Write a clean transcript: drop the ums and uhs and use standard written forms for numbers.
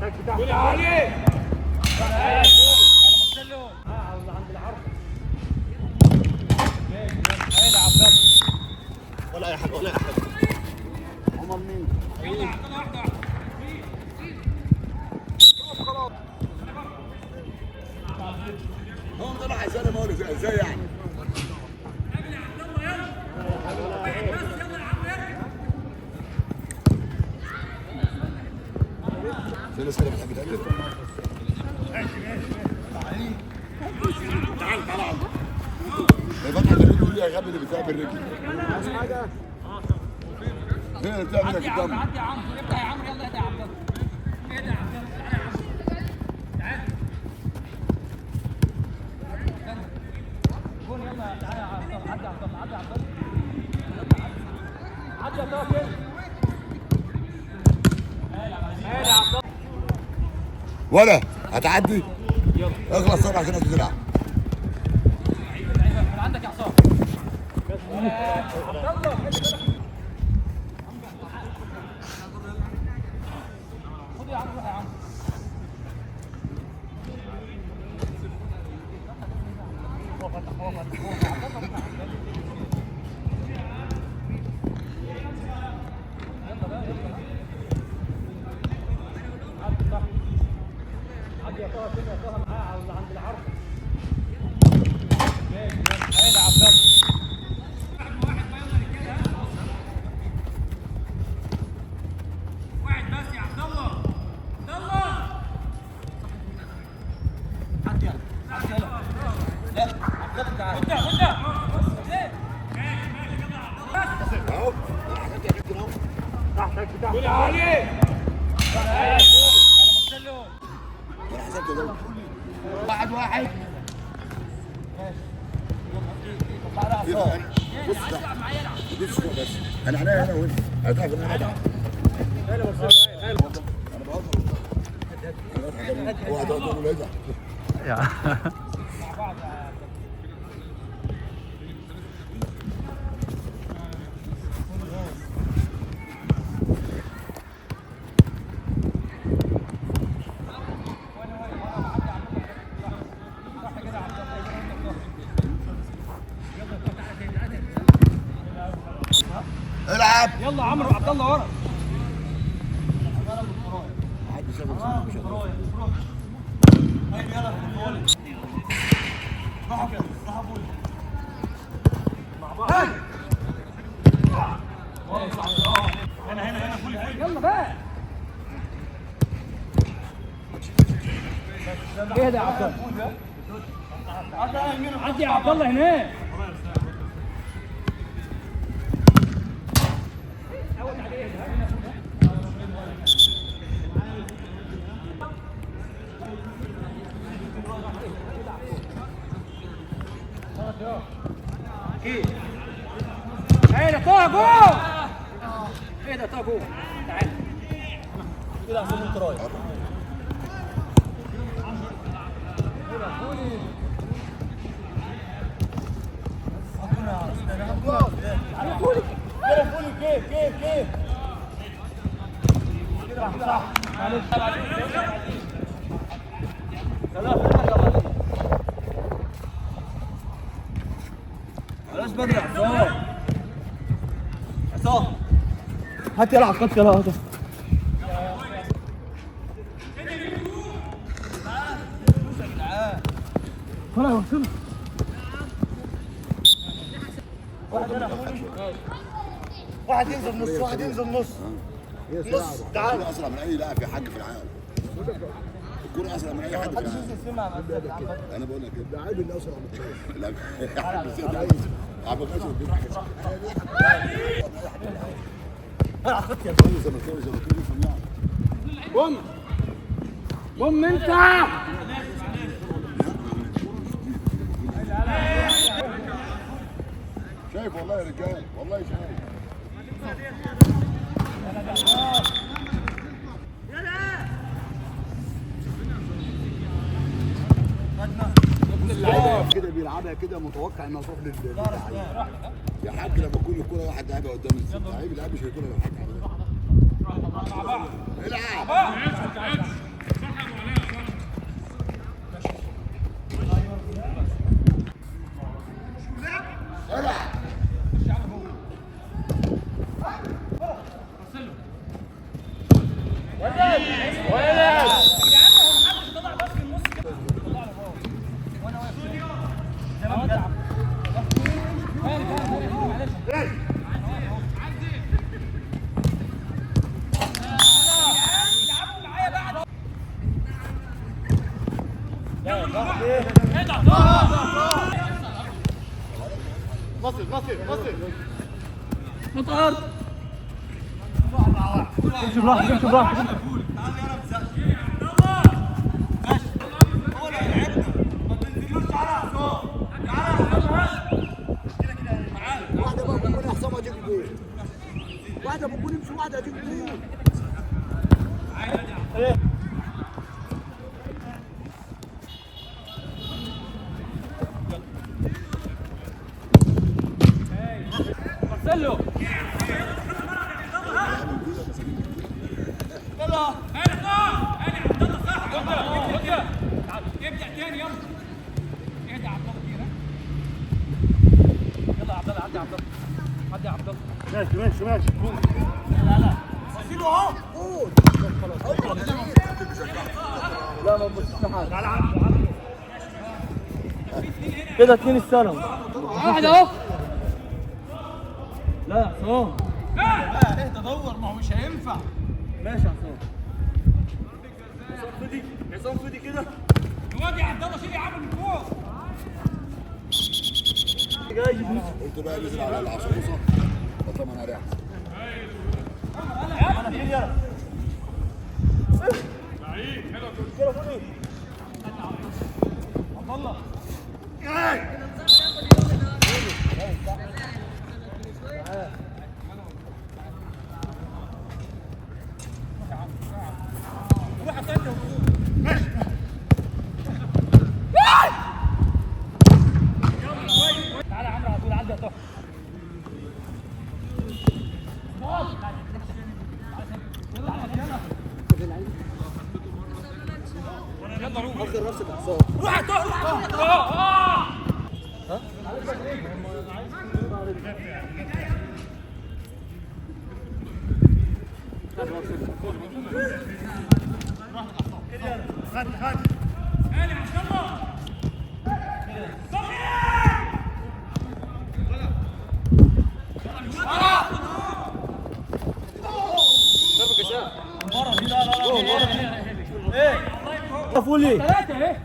قول علي. انا مرسله عند العرض. هيدا عبد الله. ولا اي حد ولا اي حد. عمر مين؟ يلا عبد الله واحده. خلاص. هو ده راح يسلم اقول ازاي يعني؟ في ناس كده بتحب تقلب. تعال تعال. يا فتحي ده بيقول لي يا غبي اللي بتقابل رجلي. عايز حاجه؟ هنا اللي بتعمل لك الدم. عدي يا عمرو ابدا يا عمرو يلا اهدى يا عبد الله. اهدى يا عبد الله تعالى يا عمرو. تعال. قول يلا تعالى يا عبد الله. عدي يا عبد الله. عدي يا عبد الله. عدي يا عبد الله كده. اهدى يا عبد الله. ولا هتعدي؟ يلا اخلص صار عشان تلعب. عندك يا عصام. عبد الله خد يا عم روح يا عم. عدي يا طه كده يا طه معاه عند العرض. هيدا عبد الله. واحد بس يا عبد الله. عبد الله عدي يلا. عدي يلا. لا عبد الله تعال. خد اهو حسبت يا كابتن اهو. تحتك بتاع. قول علي. انا مرسله. انا حسبت ده. واحد واحد. بص بص بس انا عينيا هنا وانت هتعرف ان انا اتعب. انا بهزر. هو هتقول له ازعل. العب يلا عمرو عبد الله ورا. عاد شباب مش هتروح. يلا روحوا كده روحوا بول مع بعض. هنا بول. يلا بقى. اهدى يا عبد الله. عدي يا عبد الله هناك. ايه ده طه جول. ايه ده طه جول. تعال كده عشان انت رايح. كيف كده صح. معلش بلاش بدري يا عصام. عصام هات يلا عقدت يلا هات. خلاص وصل. واحد ينزل نص. واحد ينزل نص. نص تعال. الكورة أسرع من أي لاعب يا حاج في العالم. الكورة أسرع من أي حد في العالم. أنا بقول لك كده. ده عيب اللي أسرع من كده. لا عبد القاسم انا خدت يا بوم انت. شايف والله يا رجال والله شايف. كده بيلعبها كده متوقع انها تروح للعيب. يا حاج لما تكون الكوره واحد لعبها قدام اللعيب مش هيكون الحاج. العب مطار امشي براحتك امشي براحتك واحدة بقى بكون أحسن ما أجيب جول. واحدة بكون يمشي واحدة أجيب جول. مارسيلو يلا ابدأ تاني يلا اهدى يا عبد الله كده يلا يا عبد الله عدي يا عبد الله عدي يا عبد الله ماشي لا وصيله اهو جول. لا ما تبصش لحاجه كده 2 السنه واحد اهو لا يا عصام اهدى دور ما هو مش هينفع ماشي يا عصام عصام فدي كده نواجه عبد الله شيل يا عم من فوق جاي قلت بقى نزل على العصفوصة. بطلع من عليها. تعالى يا عمرو على طول عدى يا طه يلا روح اخر راسك حصان روح يا طه روح يا طه فولي ثلاثة اهي